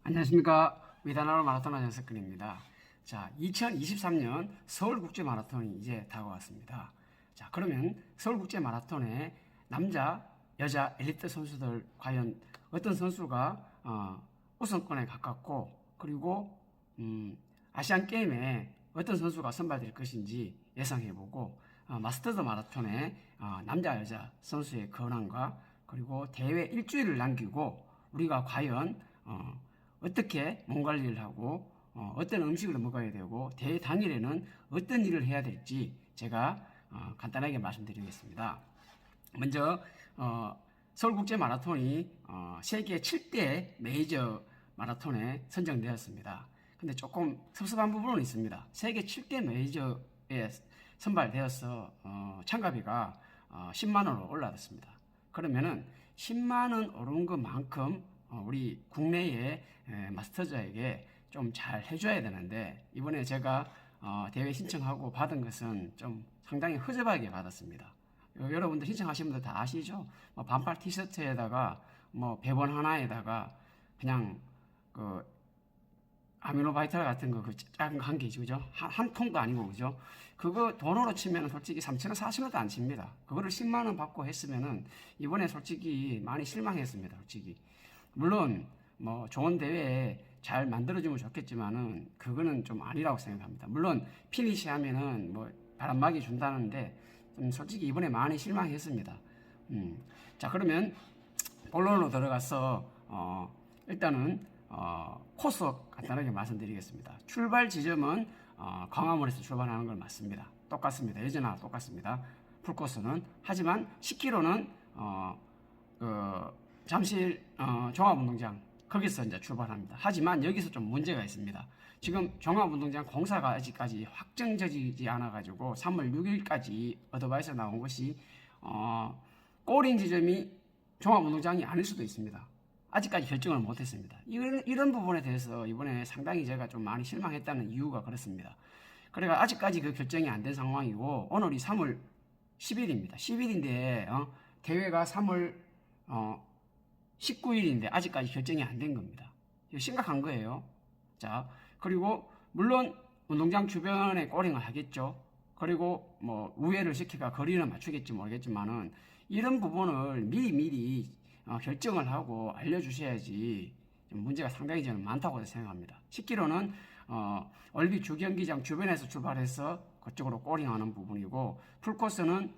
안녕하십니까. 위다나로 마라톤 안녕석근입니다. 자, 2023년 서울국제마라톤이 이제 다가왔습니다. 자, 그러면 서울국제마라톤에 남자, 여자 엘리트 선수들 과연 어떤 선수가 우선권에 가깝고 그리고 아시안 게임에 어떤 선수가 선발될 것인지 예상해보고 마스터즈 마라톤에 남자, 여자 선수의 근황과 그리고 대회 일주일을 남기고 우리가 과연 어떻게 몸 관리를 하고 어떤 음식을 먹어야 되고 대회 당일에는 어떤 일을 해야 될지 제가 간단하게 말씀드리겠습니다. 먼저 서울국제 마라톤이 세계 7대 메이저 마라톤에 선정되었습니다. 근데 조금 섭섭한 부분은 있습니다. 세계 7대 메이저에 선발되어서 참가비가 10만 원으로 올라왔습니다. 그러면은 10만 원 오른 것만큼 우리 국내의 마스터즈에게 좀 잘 해줘야 되는데 이번에 제가 대회 신청하고 받은 것은 좀 상당히 허접하게 받았습니다. 여러분들 신청하신 분들 다 아시죠? 뭐 반팔 티셔츠에다가 뭐 배번 하나에다가 그냥 그 아미노바이탈 같은 거 그 작은 거 한 개지 그죠? 한 통도 아니고 그죠? 그거 돈으로 치면 솔직히 3,000원, 4,000원도 안 칩니다. 그거를 10만 원 받고 했으면은 이번에 솔직히 많이 실망했습니다. 솔직히. 물론 뭐 좋은 대회 잘 만들어주면 좋겠지만은 그거는 좀 아니라고 생각합니다. 물론 피니시 하면은 뭐 바람막이 준다는데 좀 솔직히 이번에 많이 실망했습니다. 자, 그러면 본론으로 들어가서 일단은 코스 간단하게 말씀드리겠습니다. 출발 지점은 광화문에서 출발하는 걸 맞습니다. 똑같습니다. 예전와 똑같습니다. 풀코스는. 하지만 10km는 잠실 종합운동장 거기서 이제 출발합니다. 하지만 여기서 좀 문제가 있습니다. 지금 종합운동장 공사가 아직까지 확정되지 않아가지고 3월 6일까지 어드바이스 나온 것이 꼬린 지점이 종합운동장이 아닐 수도 있습니다. 아직까지 결정을 못했습니다. 이런 부분에 대해서 이번에 상당히 제가 좀 많이 실망했다는 이유가 그렇습니다. 그러니까 아직까지 그 결정이 안 된 상황이고 오늘이 3월 10일입니다. 10일인데 대회가 3월 19일인데 아직까지 결정이 안 된 겁니다. 이거 심각한 거예요. 자, 그리고 물론 운동장 주변에 꼬링을 하겠죠. 그리고 뭐 우회를 시켜가 거리를 맞추겠지 모르겠지만은 이런 부분을 미리 결정을 하고 알려주셔야지 문제가 상당히 저는 많다고 생각합니다. 10km는 얼비 주경기장 주변에서 출발해서 그쪽으로 꼬링하는 부분이고 풀코스는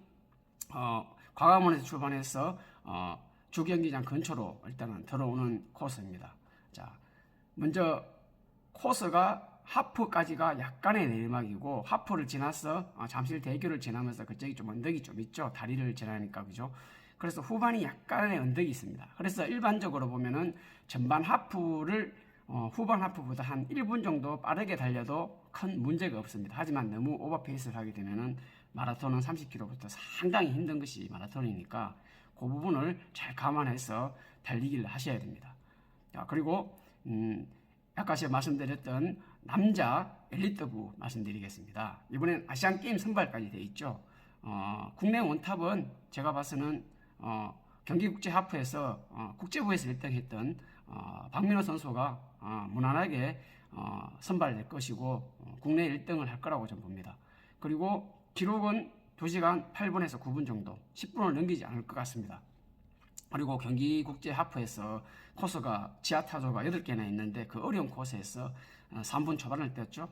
광화문에서 출발해서 주경기장 근처로 일단은 들어오는 코스입니다. 자, 먼저 코스가 하프까지가 약간의 내리막이고 하프를 지나서 잠실 대교를 지나면서 그쪽이 좀 언덕이 좀 있죠. 다리를 지나니까 그죠. 그래서 후반이 약간의 언덕이 있습니다. 그래서 일반적으로 보면은 전반 하프를 후반 하프보다 한 1분 정도 빠르게 달려도 큰 문제가 없습니다. 하지만 너무 오버페이스를 하게 되면은 마라톤은 30km부터 상당히 힘든 것이 마라톤이니까 그 부분을 잘 감안해서 달리기를 하셔야 됩니다. 자, 그리고 아까 제가 말씀드렸던 남자 엘리트부 말씀드리겠습니다. 이번엔 아시안 게임 선발까지 돼 있죠. 국내 원탑은 제가 봐서는 경기국제 하프에서 국제부에서 1등 했던 박민호 선수가 무난하게 선발될 것이고 국내 1등을 할 거라고 저는 봅니다. 그리고 기록은 2시간 8분에서 9분 정도 10분을 넘기지 않을 것 같습니다. 그리고 경기국제 하프에서 코스가 지하타조가 8개나 있는데 그 어려운 코스에서 3분 초반을 뛰었죠.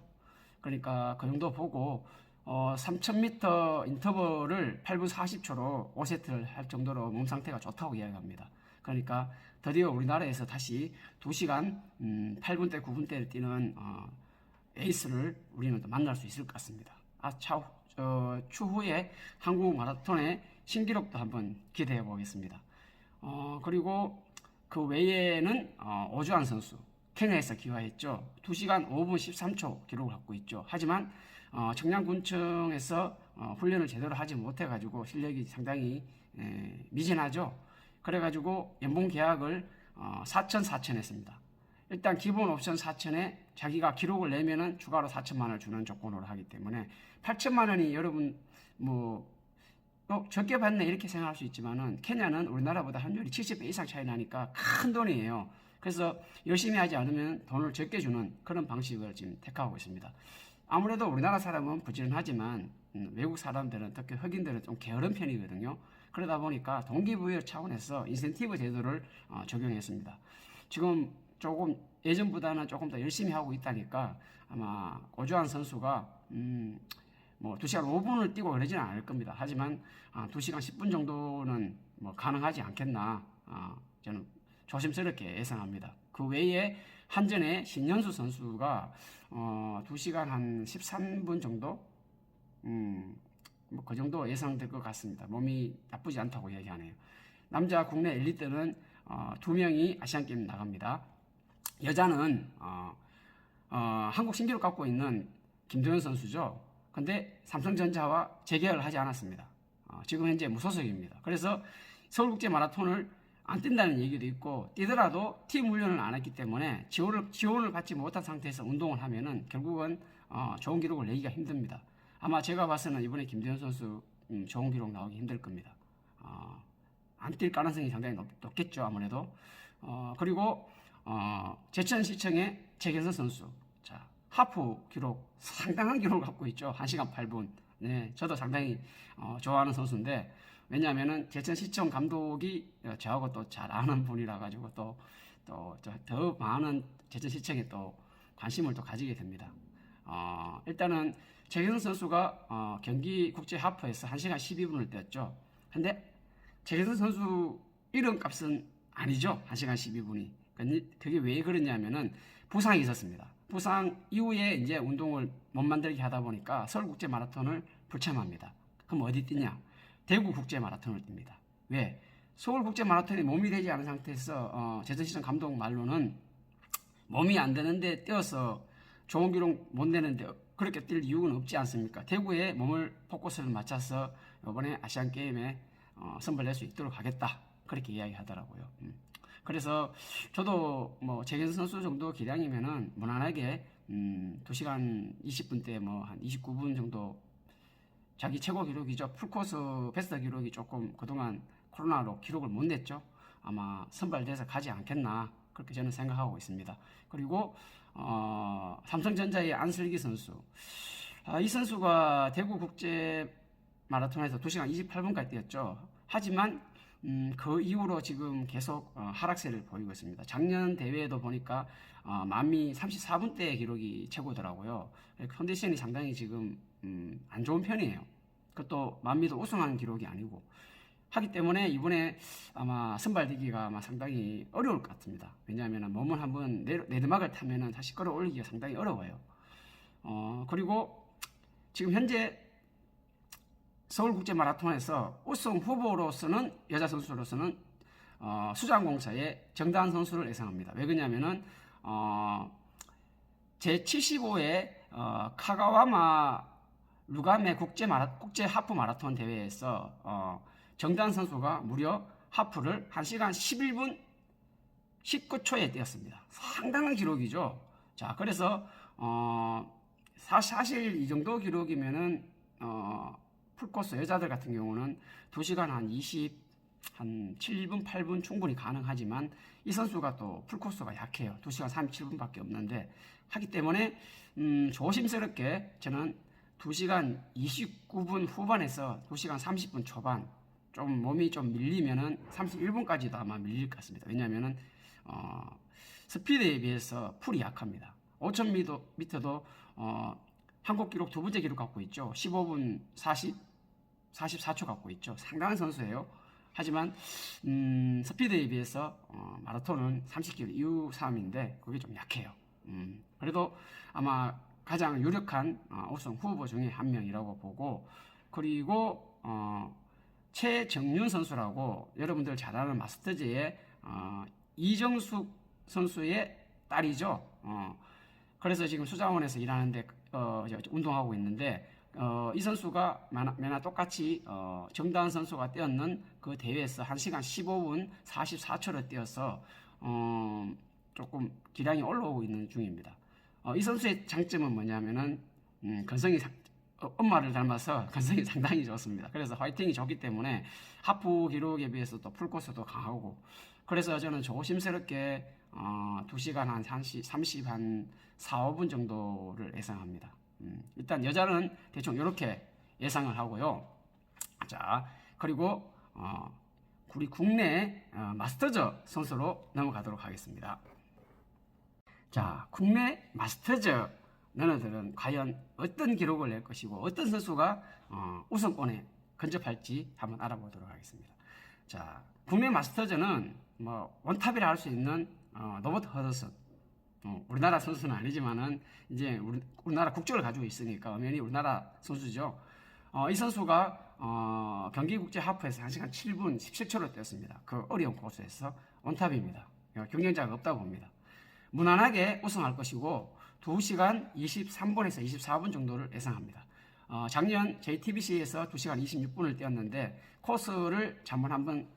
그러니까 그 정도 보고 3000m 인터벌을 8분 40초로 5세트를 할 정도로 몸 상태가 좋다고 이야기합니다. 그러니까 드디어 우리나라에서 다시 2시간 8분대 9분대를 뛰는 에이스를 우리는 또 만날 수 있을 것 같습니다. 추후에 한국 마라톤의 신기록도 한번 기대해 보겠습니다. 그리고 그 외에는 오주환 선수 케냐에서 기화했죠. 2시간 5분 13초 기록을 갖고 있죠. 하지만 청량군청에서 훈련을 제대로 하지 못해가지고 실력이 상당히 미진하죠. 그래가지고 연봉 계약을 4천 했습니다. 일단 기본 옵션 4천에 자기가 기록을 내면은 추가로 4천만 원을 주는 조건으로 하기 때문에 8천만 원이 여러분 뭐 적게 받네 이렇게 생각할 수 있지만은 케냐는 우리나라보다 환율이 70배 이상 차이 나니까 큰 돈이에요. 그래서 열심히 하지 않으면 돈을 적게 주는 그런 방식을 지금 택하고 있습니다. 아무래도 우리나라 사람은 부지런하지만 외국 사람들은 특히 흑인들은 좀 게으른 편이거든요. 그러다 보니까 동기부여 차원에서 인센티브 제도를 적용했습니다. 지금 조금 예전보다는 조금 더 열심히 하고 있다니까 아마 고주한 선수가 뭐 2시간 5분을 뛰고 그러지는 않을 겁니다. 하지만 2시간 10분 정도는 뭐 가능하지 않겠나 저는 조심스럽게 예상합니다. 그 외에 한전의 신현수 선수가 2시간 한 13분 정도 뭐 그 정도 예상될 것 같습니다. 몸이 나쁘지 않다고 얘기하네요. 남자 국내 엘리트는 2명이 아시안게임 나갑니다. 여자는 한국 신기록 갖고 있는 김도현 선수죠. 근데 삼성전자와 재계약을 하지 않았습니다. 지금 현재 무소속입니다. 그래서 서울국제 마라톤을 안 뛴다는 얘기도 있고 뛰더라도 팀 훈련을 안 했기 때문에 지원을 받지 못한 상태에서 운동을 하면은 결국은 좋은 기록을 내기가 힘듭니다. 아마 제가 봐서는 이번에 김도현 선수 좋은 기록 나오기 힘들 겁니다. 안 뛸 가능성이 상당히 높겠죠 아무래도. 그리고 제천시청의 최경선 선수, 자 하프 기록 상당한 기록을 갖고 있죠. 1시간 8분. 네, 저도 상당히 좋아하는 선수인데 왜냐하면은 제천시청 감독이 저하고 또 잘 아는 분이라 가지고 또 더 많은 제천시청에 또 관심을 또 가지게 됩니다. 일단은 최경선 선수가 경기 국제 하프에서 1시간 12분을 뛰었죠. 근데 최경선 선수 이런 값은 아니죠. 1시간 12분이. 그게 왜 그러냐면은 부상이 있었습니다. 부상 이후에 이제 운동을 못 만들게 하다 보니까 서울국제 마라톤을 불참합니다. 그럼 어디 뛰냐? 대구 국제 마라톤을 뜁니다. 왜? 서울국제 마라톤이 몸이 되지 않은 상태에서 제천시청 감독 말로는 몸이 안 되는데 뛰어서 좋은 기록 못 내는데 그렇게 뛸 이유는 없지 않습니까? 대구에 몸을 포커스를 맞춰서 이번에 아시안 게임에 선발될 수 있도록 하겠다. 그렇게 이야기하더라고요. 그래서 저도 뭐 재경 선수 정도 기량이면은 무난하게 2시간 20분대 뭐 한 29분 정도 자기 최고 기록이죠. 풀코스 베스트 기록이 조금 그동안 코로나로 기록을 못 냈죠. 아마 선발돼서 가지 않겠나 그렇게 저는 생각하고 있습니다. 그리고 삼성전자의 안슬기 선수, 이 선수가 대구 국제 마라톤에서 2시간 28분까지 뛰었죠. 하지만 그 이후로 지금 계속 하락세를 보이고 있습니다. 작년 대회에도 보니까 만미 34분대 기록이 최고더라고요. 컨디션이 상당히 지금 안 좋은 편이에요. 그것도 만미도 우승한 기록이 아니고 하기 때문에 이번에 아마 선발되기가 아마 상당히 어려울 것 같습니다. 왜냐하면 몸을 한번 내리막을 타면은 다시 끌어올리기가 상당히 어려워요. 그리고 지금 현재 서울국제 마라톤에서 우승 후보로서는 여자 선수로서는 수장공사의 정다은 선수를 예상합니다. 왜 그러냐면은 제75회 카가와마 루가메 국제 하프 마라톤 대회에서 정다은 선수가 무려 하프를 1시간 11분 19초에 뛰었습니다. 상당한 기록이죠. 자, 그래서 사실 이 정도 기록이면은 풀코스 여자들 같은 경우는 2시간 한 7분, 8분 충분히 가능하지만 이 선수가 또 풀코스가 약해요. 2시간 37분밖에 없는데 하기 때문에 조심스럽게 저는 2시간 29분 후반에서 2시간 30분 초반 좀 몸이 좀 밀리면은 31분까지도 아마 밀릴 것 같습니다. 왜냐하면은 스피드에 비해서 풀이 약합니다. 5000m도 한국 기록 두 번째 기록 갖고 있죠. 15분 44초 갖고 있죠. 상당한 선수예요. 하지만 스피드에 비해서 마라톤은 30km 이후 싸움인데 그게 좀 약해요. 그래도 아마 가장 유력한 우승 후보 중에 한 명이라고 보고, 그리고 최정윤 선수라고 여러분들 잘 아는 마스터즈의 이정숙 선수의 딸이죠. 그래서 지금 수자원에서 일하는데 운동하고 있는데 이 선수가 매나 똑같이 정다은 선수가 뛰었는 그 대회에서 1시간 15분 44초를 뛰어서 조금 기량이 올라오고 있는 중입니다. 이 선수의 장점은 뭐냐면은 근성이 엄마를 닮아서 근성이 상당히 좋습니다. 그래서 화이팅이 좋기 때문에 하프 기록에 비해서 또 풀코스도 강하고, 그래서 저는 조심스럽게 2시간 한 30, 한 4, 5분 정도를 예상합니다. 일단 여자는 대충 이렇게 예상을 하고요. 자, 그리고 우리 국내 마스터즈 선수로 넘어가도록 하겠습니다. 자, 국내 마스터즈 러너들은 과연 어떤 기록을 낼 것이고 어떤 선수가 우승권에 근접할지 한번 알아보도록 하겠습니다. 자, 국내 마스터즈는 뭐 원탑이라 할 수 있는 로버트 허드슨, 우리나라 선수는 아니지만은 이제 우리나라 국적을 가지고 있으니까 엄연히 우리나라 선수죠. 이 선수가 경기국제 하프에서 1시간 7분 17초를 뛰었습니다. 그 어려운 코스에서 원탑입니다. 경쟁자가 없다고 봅니다. 무난하게 우승할 것이고 2시간 23분에서 24분 정도를 예상합니다. 작년 JTBC에서 2시간 26분을 뛰었는데 코스를 잘못 한번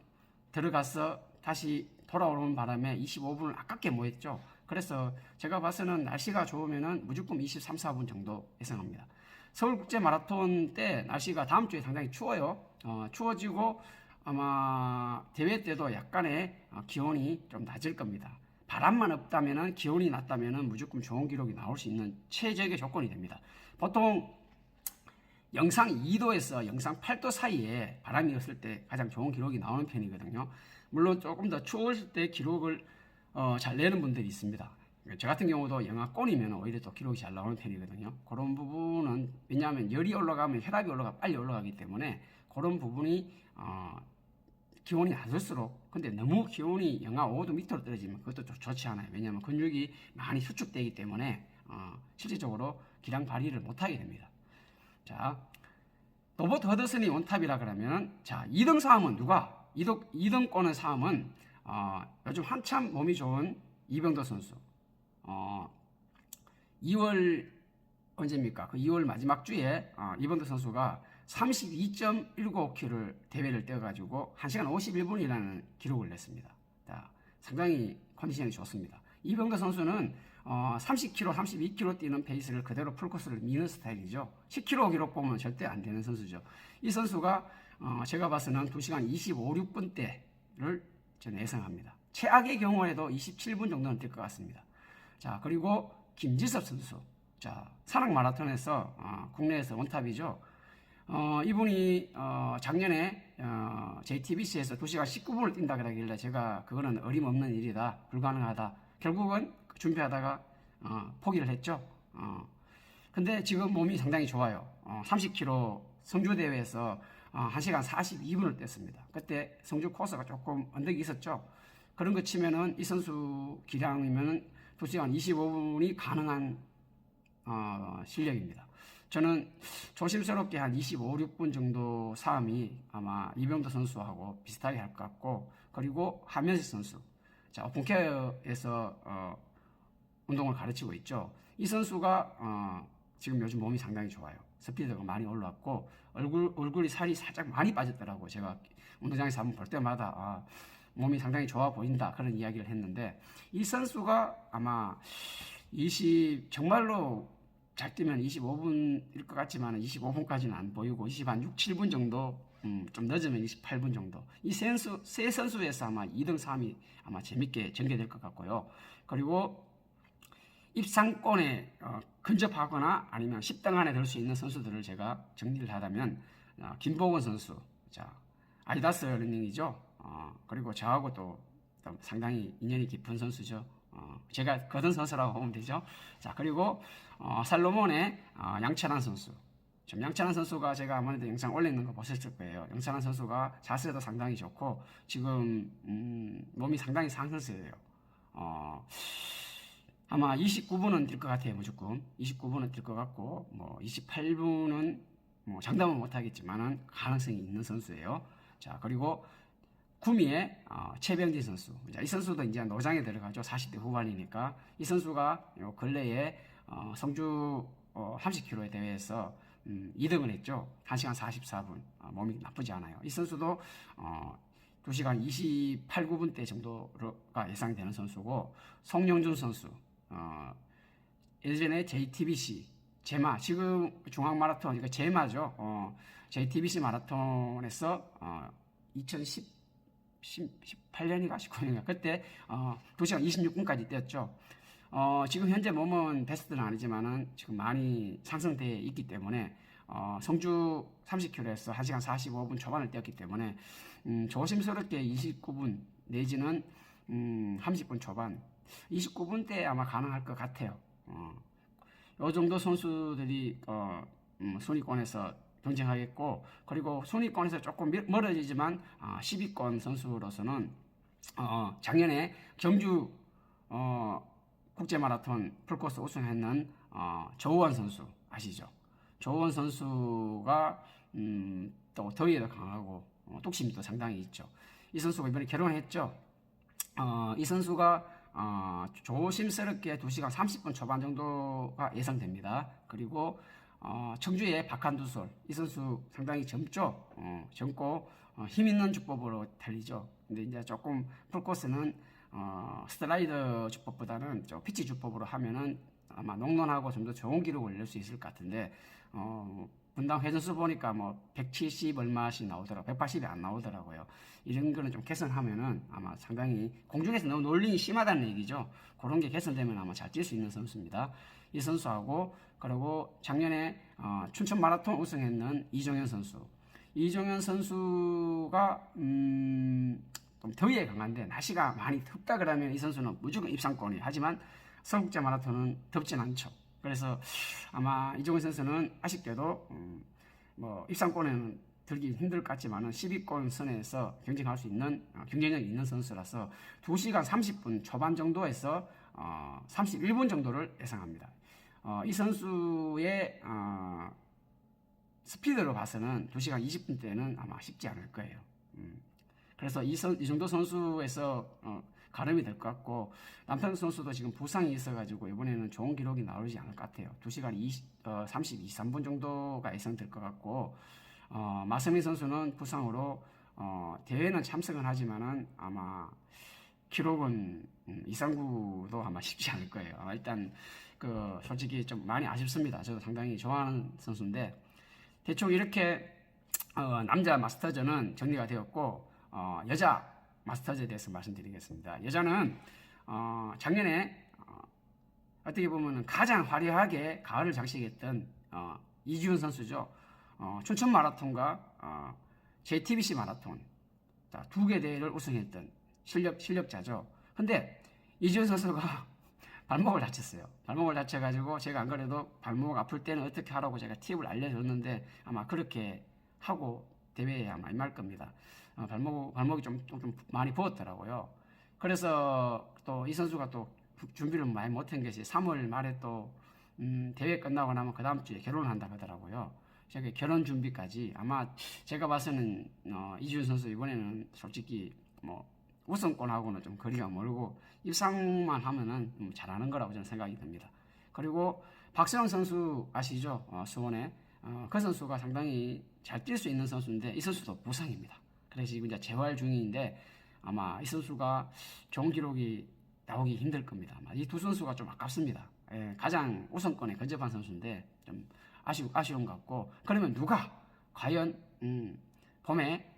들어가서 다시 돌아오는 바람에 25분을 아깝게 못 했죠. 그래서 제가 봐서는 날씨가 좋으면은 무조건 23, 4분 정도 예상합니다. 서울국제 마라톤 때 날씨가 다음 주에 상당히 추워요. 추워지고 아마 대회 때도 약간의 기온이 좀 낮을 겁니다. 바람만 없다면은, 기온이 낮다면은 무조건 좋은 기록이 나올 수 있는 최적의 조건이 됩니다. 보통 영상 2도에서 영상 8도 사이에 바람이 없을 때 가장 좋은 기록이 나오는 편이거든요. 물론 조금 더 추웠을 때 기록을 잘 내는 분들이 있습니다. 저 같은 경우도 영하권이면 오히려 또 기록이 잘 나오는 편이거든요. 그런 부분은 왜냐하면 열이 올라가면 혈압이 빨리 올라가기 때문에 그런 부분이 기온이 낮을수록, 근데 너무 기온이 영하 5도 밑으로 떨어지면 그것도 좀 좋지 않아요. 왜냐하면 근육이 많이 수축되기 때문에 실질적으로 기량 발휘를 못하게 됩니다. 자, 로버트 허드슨이 원탑이라 그러면, 자, 2등 싸움은 누가? 2등권의 싸움은 요즘 한참 몸이 좋은 이병도 선수. 2월 언제입니까? 그 2월 마지막 주에 이병도 선수가 32.19km를 대회를 뛰어가지고 1시간 51분이라는 기록을 냈습니다. 자, 상당히 컨디션이 좋습니다. 이병도 선수는 30km, 32km 뛰는 페이스를 그대로 풀코스를 미는 스타일이죠. 10km 기록 보면 절대 안 되는 선수죠. 이 선수가 제가 봐서는 2시간 25, 6분대를 저는 예상합니다. 최악의 경우에도 27분 정도는 뛸 것 같습니다. 자, 그리고 김지섭 선수. 자, 산악 마라톤에서 국내에서 원탑이죠. 이분이 작년에 JTBC에서 2시간 19분을 뛴다 그러길래 제가 그거는 어림없는 일이다, 불가능하다. 결국은 준비하다가 포기를 했죠. 근데 지금 몸이 상당히 좋아요. 30km 성주대회에서 1시간 42분을 뛰었습니다. 그때 성주 코스가 조금 언덕이 있었죠. 그런 거 치면은 이 선수 기량이면은 2시간 25분이 가능한 실력입니다. 저는 조심스럽게 한 25, 6분 정도 싸움이 아마 이병도 선수하고 비슷하게 할 것 같고, 그리고 하면식 선수. 자, 오픈케어에서 운동을 가르치고 있죠. 이 선수가 지금 요즘 몸이 상당히 좋아요. 스피드가 많이 올라왔고 얼굴이 살이 살짝 많이 빠졌더라고요. 제가 운동장에서 한번 볼 때마다 몸이 상당히 좋아 보인다, 그런 이야기를 했는데, 이 선수가 아마 정말로 잘 뛰면 25분일 것 같지만 25분까지는 안 보이고 20한 6, 7분 정도, 좀 늦으면 28분 정도. 이 세 선수에서 아마 2등, 3위 아마 재밌게 전개될 것 같고요. 그리고 입상권에 근접하거나 아니면 10등 안에 들 수 있는 선수들을 제가 정리를 하자면, 김보건 선수, 자, 아디다스 러닝이죠. 그리고 저하고 또 상당히 인연이 깊은 선수죠. 제가 거든 선수라고 보면 되죠. 자, 그리고 살로몬의 양찬환 선수. 지금 양찬환 선수가 제가 아무래도 영상 올리는 거 보셨을 거예요. 양찬환 선수가 자세도 상당히 좋고 지금 몸이 상당히 상승세예요. 아마 29분은 뛸 것 같아요. 무조건 29분은 뛸 것 같고, 뭐 28분은 뭐 장담은 못하겠지만은 가능성이 있는 선수예요. 자, 그리고 구미의 최병진 선수. 이 선수도 이제 노장에 들어가죠. 40대 후반이니까. 이 선수가 요 근래에 성주 30km 대회에서 2등을 했죠. 1시간 44분. 몸이 나쁘지 않아요. 이 선수도 2시간 28, 9분대 정도가 예상되는 선수고, 송영준 선수. 예전에 JTBC 제마, 지금 중앙 마라톤, 이거 제마죠. JTBC 마라톤에서 2018년인가 19년인가 그때 2시간 26분까지 뛰었죠. 지금 현재 몸은 베스트는 아니지만은 지금 많이 상승되어 있기 때문에 성주 30km에서 1시간 45분 초반을 뛰었기 때문에 조심스럽게 29분 내지는 30분 초반 29분대 아마 가능할 것 같아요. 이 정도 선수들이 순위권에서 경쟁하겠고, 그리고 순위권에서 조금 멀어지지만 10위권 선수로서는 작년에 경주 국제마라톤 풀코스 우승했는 조우원 선수 아시죠? 조우원 선수가 또 더위에도 강하고 뚝심이 또 상당히 있죠. 이 선수가 이번에 결혼했죠. 이 선수가 조심스럽게 2시간 30분 초반 정도가 예상됩니다. 그리고 청주의 박한두솔 이 선수 상당히 젊죠. 젊고 힘 있는 주법으로 달리죠. 근데 이제 조금 풀코스는 스트라이더 주법보다는 피치 주법으로 하면은 아마 농론하고 좀 더 좋은 기록을 올릴 수 있을 것 같은데 분당 회전수 보니까 뭐 170 얼마씩 나오더라고, 180이 안 나오더라고요. 이런 거는 좀 개선하면은 아마 상당히 공중에서 너무 놀림이 심하다는 얘기죠. 그런 게 개선되면 아마 잘 뛸 수 있는 선수입니다. 이 선수하고 그리고 작년에 춘천 마라톤 우승했는 이종현 선수. 이종현 선수가 좀 더위에 강한데 날씨가 많이 덥다 그러면 이 선수는 무조건 입상권이. 하지만 서울국제 마라톤은 덥진 않죠. 그래서 아마 이종현 선수는 아쉽게도 뭐 입상권에는 들기 힘들 것 같지만은 10위권 선에서 경쟁할 수 있는 경쟁력이 있는 선수라서 2시간 30분 초반 정도에서 31분 정도를 예상합니다. 이 선수의 스피드로 봐서는 2시간 20분대는 아마 쉽지 않을 거예요. 그래서 이 정도 선수에서 가름이 될 것 같고, 남편 선수도 지금 부상이 있어가지고 이번에는 좋은 기록이 나오지 않을 것 같아요. 2시간 32, 3분 정도가 예상될 것 같고, 마스미 선수는 부상으로 대회는 참석은 하지만은 아마 기록은 이상구도 아마 쉽지 않을 거예요. 일단 솔직히 좀 많이 아쉽습니다. 저도 상당히 좋아하는 선수인데 대충 이렇게 남자 마스터즈는 정리가 되었고, 여자 마스터즈에 대해서 말씀드리겠습니다. 여자는 작년에 어떻게 보면 가장 화려하게 가을을 장식했던 이지훈 선수죠. 춘천 마라톤과 JTBC 마라톤 두 개 대회를 우승했던 실력자죠. 근데 이지훈 선수가 발목을 다쳤어요. 발목을 다쳐가지고 제가 안 그래도 발목 아플 때는 어떻게 하라고 제가 팁을 알려줬는데 아마 그렇게 하고 대회에 아마 임할 겁니다. 발목이 좀 많이 부었더라고요. 그래서 또 이 선수가 또 준비를 많이 못한 것이 3월 말에 또 대회 끝나고 나면 그 다음 주에 결혼을 한다고 하더라고요. 제가 결혼 준비까지 아마 제가 봐서는 이지훈 선수 이번에는 솔직히 뭐 우승권하고는 좀 거리가 멀고 입상만 하면은 잘하는 거라고 저는 생각이 듭니다. 그리고 박세영 선수 아시죠? 수원에 그 선수가 상당히 잘 뛸 수 있는 선수인데 이 선수도 부상입니다. 그래서 지금 이제 재활 중인데 아마 이 선수가 좋은 기록이 나오기 힘들 겁니다. 아마 이 두 선수가 좀 아깝습니다. 가장 우선권에 근접한 선수인데 좀 아쉬운 것 같고, 그러면 누가 과연 봄에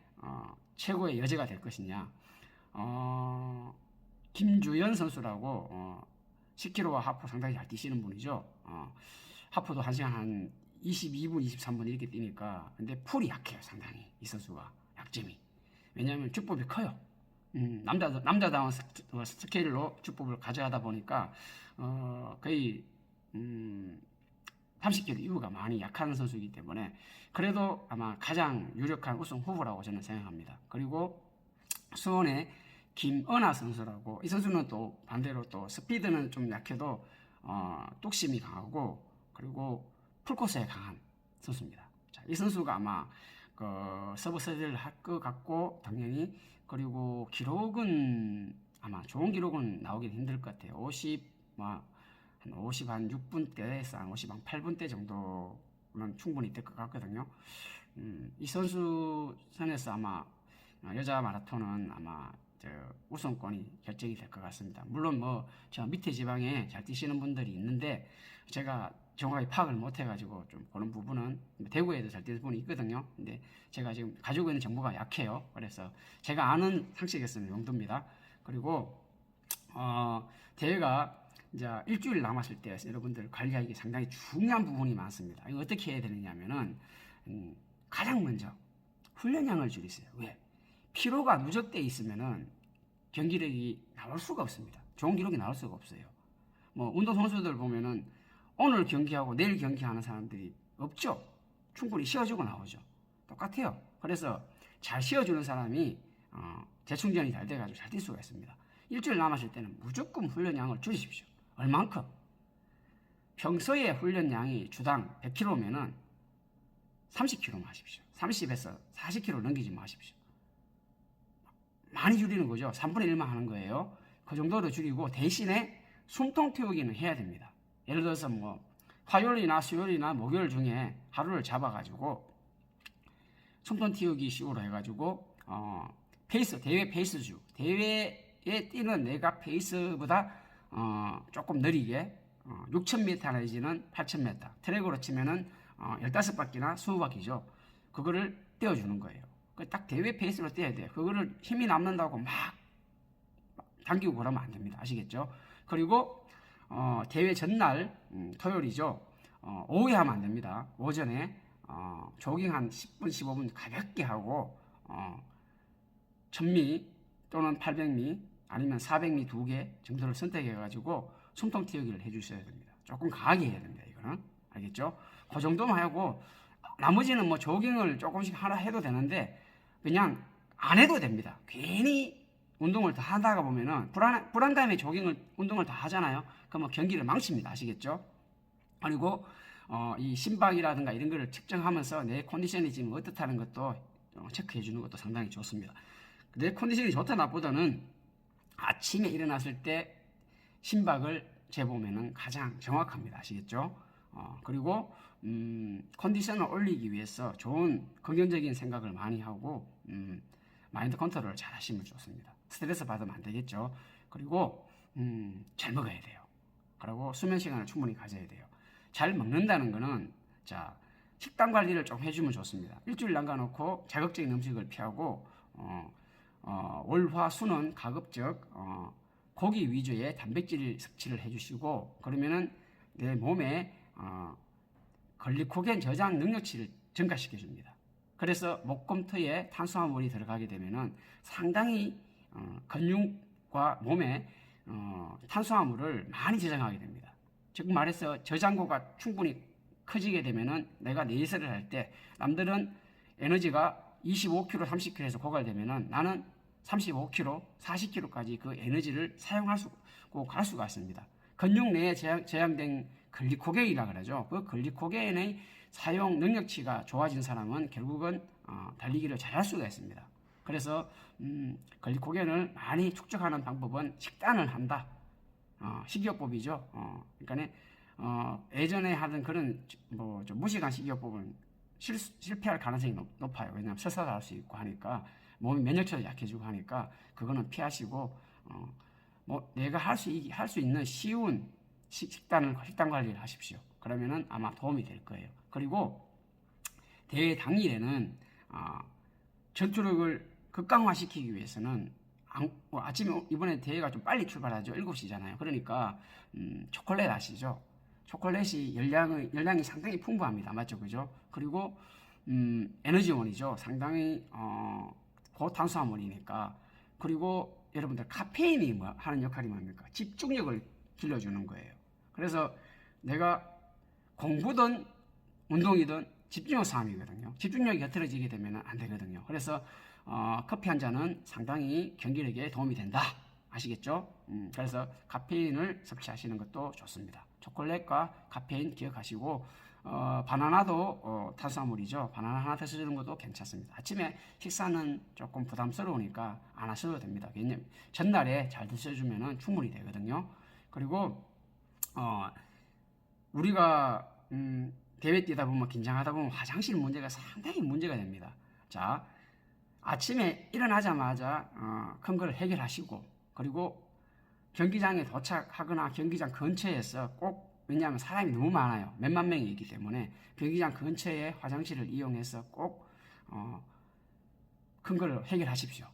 최고의 여제가 될 것이냐? 김주연 선수라고 10km와 하프 상당히 잘 뛰시는 분이죠. 하프도 1시간 한 22분, 23분 이렇게 뛰니까. 근데 풀이 약해요, 상당히. 이 선수가 약점이. 왜냐하면 주법이 커요. 남자다운 스케일로 주법을 가져가다 보니까 거의 30km 이후가 많이 약한 선수이기 때문에 그래도 아마 가장 유력한 우승 후보라고 저는 생각합니다. 그리고 수원의 김은하 선수라고, 이 선수는 또 반대로 또 스피드는 좀 약해도 뚝심이 강하고 그리고 풀코스에 강한 선수입니다. 자, 이 선수가 아마 서브 세대를 할 것 같고 당연히, 그리고 기록은 아마 좋은 기록은 나오긴 힘들 것 같아요. 50 한 6분대에서 한 50 한 8분대 정도는 충분히 될 것 같거든요. 이 선수 선에서 아마 여자 마라톤은 아마 우선권이 결정이 될 것 같습니다. 물론 뭐 저 밑에 지방에 잘 뛰시는 분들이 있는데 제가 정확하게 파악을 못 해가지고 좀 그런 부분은 대구에도 잘 되는 부분이 있거든요. 근데 제가 지금 가지고 있는 정보가 약해요. 그래서 제가 아는 상식에서는 이 정도입니다. 그리고 대회가 이제 일주일 남았을 때 여러분들 관리하기 상당히 중요한 부분이 많습니다. 이거 어떻게 해야 되느냐면은 가장 먼저 훈련량을 줄이세요. 왜? 피로가 누적돼 있으면은 경기력이 나올 수가 없습니다. 좋은 기록이 나올 수가 없어요. 뭐 운동 선수들 보면은 오늘 경기하고 내일 경기하는 사람들이 없죠. 충분히 쉬어주고 나오죠. 똑같아요. 그래서 잘 쉬어주는 사람이 재충전이 잘 돼가지고 잘 뛸 수가 있습니다. 일주일 남았을 때는 무조건 훈련량을 줄이십시오. 얼만큼? 평소에 훈련량이 주당 100kg면은 30kg만 하십시오. 30에서 40kg 넘기지 마십시오. 많이 줄이는 거죠. 3분의 1만 하는 거예요. 그 정도로 줄이고 대신에 숨통 태우기는 해야 됩니다. 예를 들어서 뭐 화요일이나 수요일이나 목요일 중에 하루를 잡아가지고 숨통 튀우기 식으로 해가지고 페이스 대회 페이스주 대회에 뛰는 내가 페이스보다 조금 느리게 6,000m 내지는 8,000m 트랙으로 치면은 15바퀴나 20바퀴죠. 그거를 떼어주는 거예요. 딱 대회 페이스로 떼야 돼요. 그거를 힘이 남는다고 막 당기고 그러면 안 됩니다. 아시겠죠? 그리고 대회 전날 토요일이죠. 오후에 하면 안 됩니다. 오전에 조깅 한 10분 15분 가볍게 하고 1000미 또는 800미 아니면 400미 2개 정도를 선택해 가지고 숨통 튀우기를 해 주셔야 됩니다. 조금 강하게 해야 됩니다. 이거는 알겠죠? 그 정도만 하고 나머지는 뭐 조깅을 조금씩 하나 해도 되는데 그냥 안 해도 됩니다. 괜히 운동을 더 하다가 보면은 불안감에 운동을 다 하잖아요. 그러면 경기를 망칩니다. 아시겠죠? 그리고 이 심박이라든가 이런 거를 측정하면서 내 컨디션이 지금 어떻다는 것도 체크해 주는 것도 상당히 좋습니다. 내 컨디션이 좋다 나보다는 아침에 일어났을 때 심박을 재보면은 가장 정확합니다. 아시겠죠? 그리고 컨디션을 올리기 위해서 좋은 긍정적인 생각을 많이 하고 마인드 컨트롤을 잘 하시면 좋습니다. 스트레스 받으면 안 되겠죠. 그리고 잘 먹어야 돼요. 그리고 수면 시간을 충분히 가져야 돼요. 잘 먹는다는 거는 자 식단 관리를 좀 해주면 좋습니다. 일주일 남겨놓고 자극적인 음식을 피하고 월, 화, 수는 가급적 고기 위주의 단백질 섭취를 해주시고 그러면은 내 몸에 글리코겐 저장 능력치를 증가시켜 줍니다. 그래서 목금토에 탄수화물이 들어가게 되면은 상당히 근육과 몸에 탄수화물을 많이 저장하게 됩니다. 즉 말해서 저장고가 충분히 커지게 되면은 내가 내일세를 할 때 남들은 에너지가 25kg, 30kg에서 고갈되면은 나는 35kg, 40kg까지 그 에너지를 사용할 수고 갈 수가 있습니다. 근육 내에 저장된 글리코겐이라 그러죠. 그 글리코겐의 사용 능력치가 좋아진 사람은 결국은 달리기를 잘할 수가 있습니다. 그래서 글리코겐을 많이 축적하는 방법은 식단을 한다. 식이요법이죠. 그러니까 예전에 하던 그런 좀 무식한 식이요법은 실패할 가능성이 높아요. 왜냐하면 설사도 할 수 있고 하니까 몸이 면역력도 약해지고 하니까 그거는 피하시고 내가 할 수 있는 쉬운 식단 관리를 하십시오. 그러면은 아마 도움이 될 거예요. 그리고 대회 당일에는 전투력을 극강화시키기 위해서는 아침에 이번에 대회가 좀 빨리 출발하죠. 7시잖아요. 그러니까 초콜릿 아시죠? 초콜릿이 열량이 상당히 풍부합니다. 맞죠? 그죠? 그리고 에너지원이죠. 상당히 고탄수화물이니까. 그리고 여러분들 카페인이 하는 역할이 뭡니까? 집중력을 길러주는 거예요. 그래서 내가 공부든 운동이든 집중력 싸움이거든요. 집중력이 흐트러지게 되면 안 되거든요. 그래서 커피 한 잔은 상당히 경기력에 도움이 된다. 아시겠죠? 그래서 카페인을 섭취하시는 것도 좋습니다. 초콜릿과 카페인 기억하시고 바나나도 탄수화물이죠. 바나나 하나 드시는 것도 괜찮습니다. 아침에 식사는 조금 부담스러우니까 안 하셔도 됩니다. 왜냐면 전날에 잘 드셔주면 충분히 되거든요. 그리고 우리가 대회 뛰다 보면 긴장하다 보면 화장실 문제가 상당히 문제가 됩니다. 자, 아침에 일어나자마자 큰 걸 해결하시고 그리고 경기장에 도착하거나 경기장 근처에서 꼭 왜냐하면 사람이 너무 많아요. 몇만 명이 있기 때문에 경기장 근처에 화장실을 이용해서 꼭 큰 걸 해결하십시오.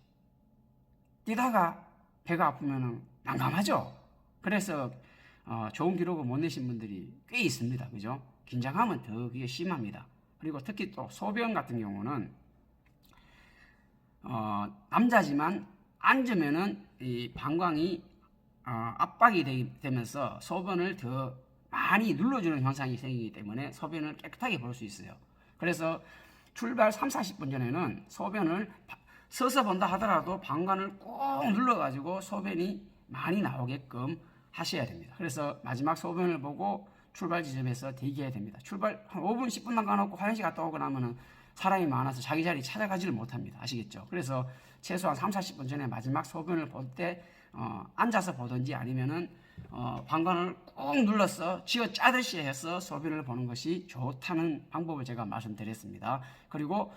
뛰다가 배가 아프면 난감하죠. 그래서 좋은 기록을 못 내신 분들이 꽤 있습니다. 그죠? 긴장하면 더 그게 심합니다. 그리고 특히 또 소변 같은 경우는 남자지만 앉으면은 이 방광이 압박이 되면서 소변을 더 많이 눌러주는 현상이 생기기 때문에 소변을 깨끗하게 볼 수 있어요. 그래서 출발 3, 40분 전에는 소변을 서서 본다 하더라도 방광을 꾹 눌러가지고 소변이 많이 나오게끔 하셔야 됩니다. 그래서 마지막 소변을 보고 출발 지점에서 대기해야 됩니다. 출발 한 5분, 10분 남겨놓고 화장실 갔다 오고 나면은 사람이 많아서 자기 자리 찾아가지를 못합니다. 아시겠죠? 그래서 최소한 3, 40분 전에 마지막 소변을 볼 때 앉아서 보든지 아니면은 방광을 꾹 눌러서 쥐어 짜듯이 해서 소변을 보는 것이 좋다는 방법을 제가 말씀드렸습니다. 그리고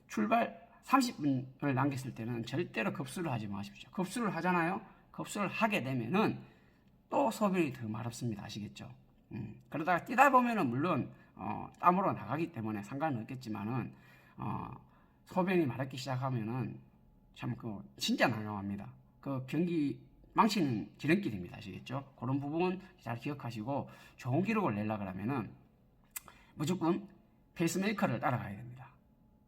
출발 30분을 남겼을 때는 절대로 급수를 하지 마십시오. 급수를 하잖아요. 급수를 하게 되면은 또 소변이 더 마렵습니다. 아시겠죠? 그러다가 뛰다 보면은 물론 땀으로 나가기 때문에 상관은 없겠지만은 소변이 마렵기 시작하면은 참 진짜 난감합니다. 그 경기 망치는 지름길입니다. 아시겠죠? 그런 부분 잘 기억하시고 좋은 기록을 내려고 하면은 무조건 페이스메이커를 따라가야 됩니다.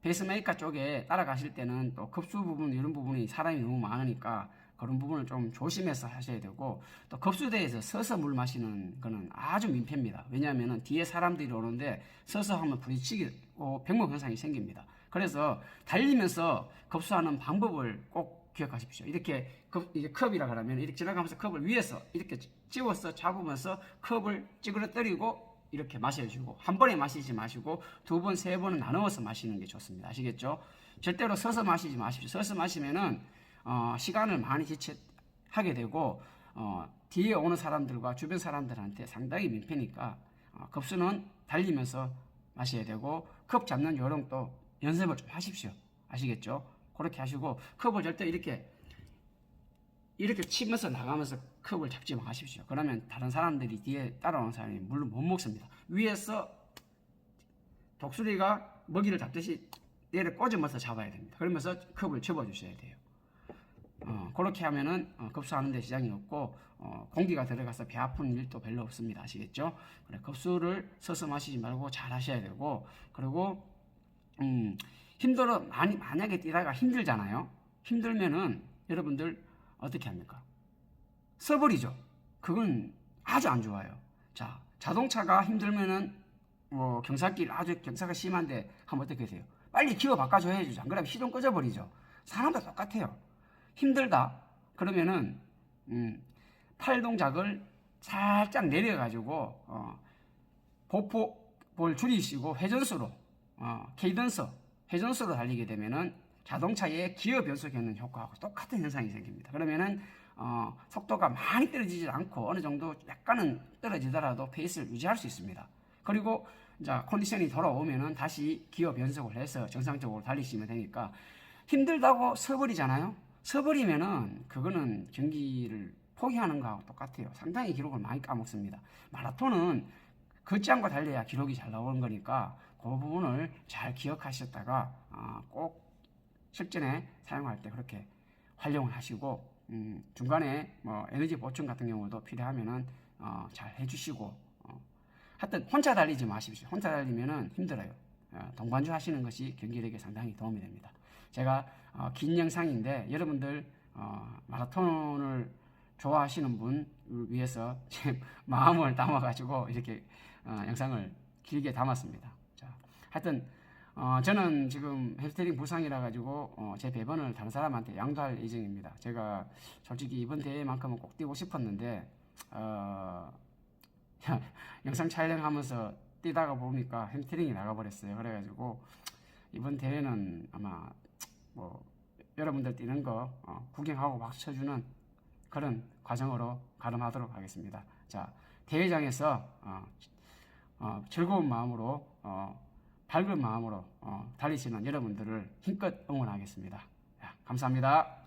페이스메이커 쪽에 따라가실 때는 또 급수 부분 이런 부분이 사람이 너무 많으니까 그런 부분을 좀 조심해서 하셔야 되고 또 급수대에서 서서 물 마시는 거는 아주 민폐입니다. 왜냐하면 뒤에 사람들이 오는데 서서 하면 부딪히고 병목 현상이 생깁니다. 그래서 달리면서 급수하는 방법을 꼭 기억하십시오. 이렇게 이게 컵이라 그러면 이렇게 지나가면서 컵을 위에서 이렇게 찍어서 잡으면서 컵을 찌그러뜨리고 이렇게 마셔주고 한 번에 마시지 마시고 두 번, 세 번은 나누어서 마시는 게 좋습니다. 아시겠죠? 절대로 서서 마시지 마십시오. 서서 마시면은 시간을 많이 지체하게 되고 뒤에 오는 사람들과 주변 사람들한테 상당히 민폐니까 급수는 달리면서 마셔야 되고 컵 잡는 요령도 연습을 좀 하십시오. 아시겠죠? 그렇게 하시고 컵을 절대 이렇게 치면서 나가면서 컵을 잡지 마십시오. 그러면 다른 사람들이 뒤에 따라오는 사람이 물을 못 먹습니다. 위에서 독수리가 먹이를 잡듯이 얘를 꽂으면서 잡아야 됩니다. 그러면서 컵을 접어주셔야 돼요. 그렇게 하면은 급수하는 데 지장이 없고 공기가 들어가서 배 아픈 일도 별로 없습니다. 아시겠죠? 그래, 급수를 서서 마시지 말고 잘 하셔야 되고 그리고 만약에 뛰다가 힘들잖아요. 힘들면은 여러분들 어떻게 합니까? 써버리죠. 그건 아주 안 좋아요. 자, 자동차가 힘들면은 경사길 아주 경사가 심한데 하면 어떻게 되세요? 빨리 기어 바꿔줘야죠. 안 그러면 시동 꺼져버리죠. 사람도 똑같아요. 힘들다 그러면은 팔 동작을 살짝 내려가지고 보폭을 줄이시고 회전수로 회전수로 달리게 되면은 자동차의 기어 변속 겪는 효과하고 똑같은 현상이 생깁니다. 그러면은 속도가 많이 떨어지지 않고 어느 정도 약간은 떨어지더라도 페이스를 유지할 수 있습니다. 그리고 이제 컨디션이 돌아오면은 다시 기어 변속을 해서 정상적으로 달리시면 되니까 힘들다고 서버리잖아요. 서버리면은 그거는 경기를 포기하는 거하고 똑같아요. 상당히 기록을 많이 까먹습니다. 마라톤은 걷지 않고 달려야 기록이 잘 나오는 거니까 그 부분을 잘 기억하셨다가 꼭 실전에 사용할 때 그렇게 활용을 하시고 중간에 에너지 보충 같은 경우도 필요하면은 잘 해주시고 하여튼 혼자 달리지 마십시오. 혼자 달리면은 힘들어요. 동반주 하시는 것이 경기력에 상당히 도움이 됩니다. 제가 긴 영상인데 여러분들 마라톤을 좋아하시는 분을 위해서 제 마음을 담아가지고 이렇게 영상을 길게 담았습니다. 자, 하여튼 저는 지금 햄스트링 부상이라 가지고 제 배번을 다른 사람한테 양도할 예정입니다. 제가 솔직히 이번 대회만큼은 꼭 뛰고 싶었는데 영상 촬영하면서 뛰다가 보니까 햄스트링이 나가버렸어요. 그래가지고 이번 대회는 아마 여러분들 뛰는 거 구경하고 박수 쳐주는 그런 과정으로 가름하도록 하겠습니다. 자, 대회장에서 즐거운 마음으로 밝은 마음으로 달리시는 여러분들을 힘껏 응원하겠습니다. 감사합니다.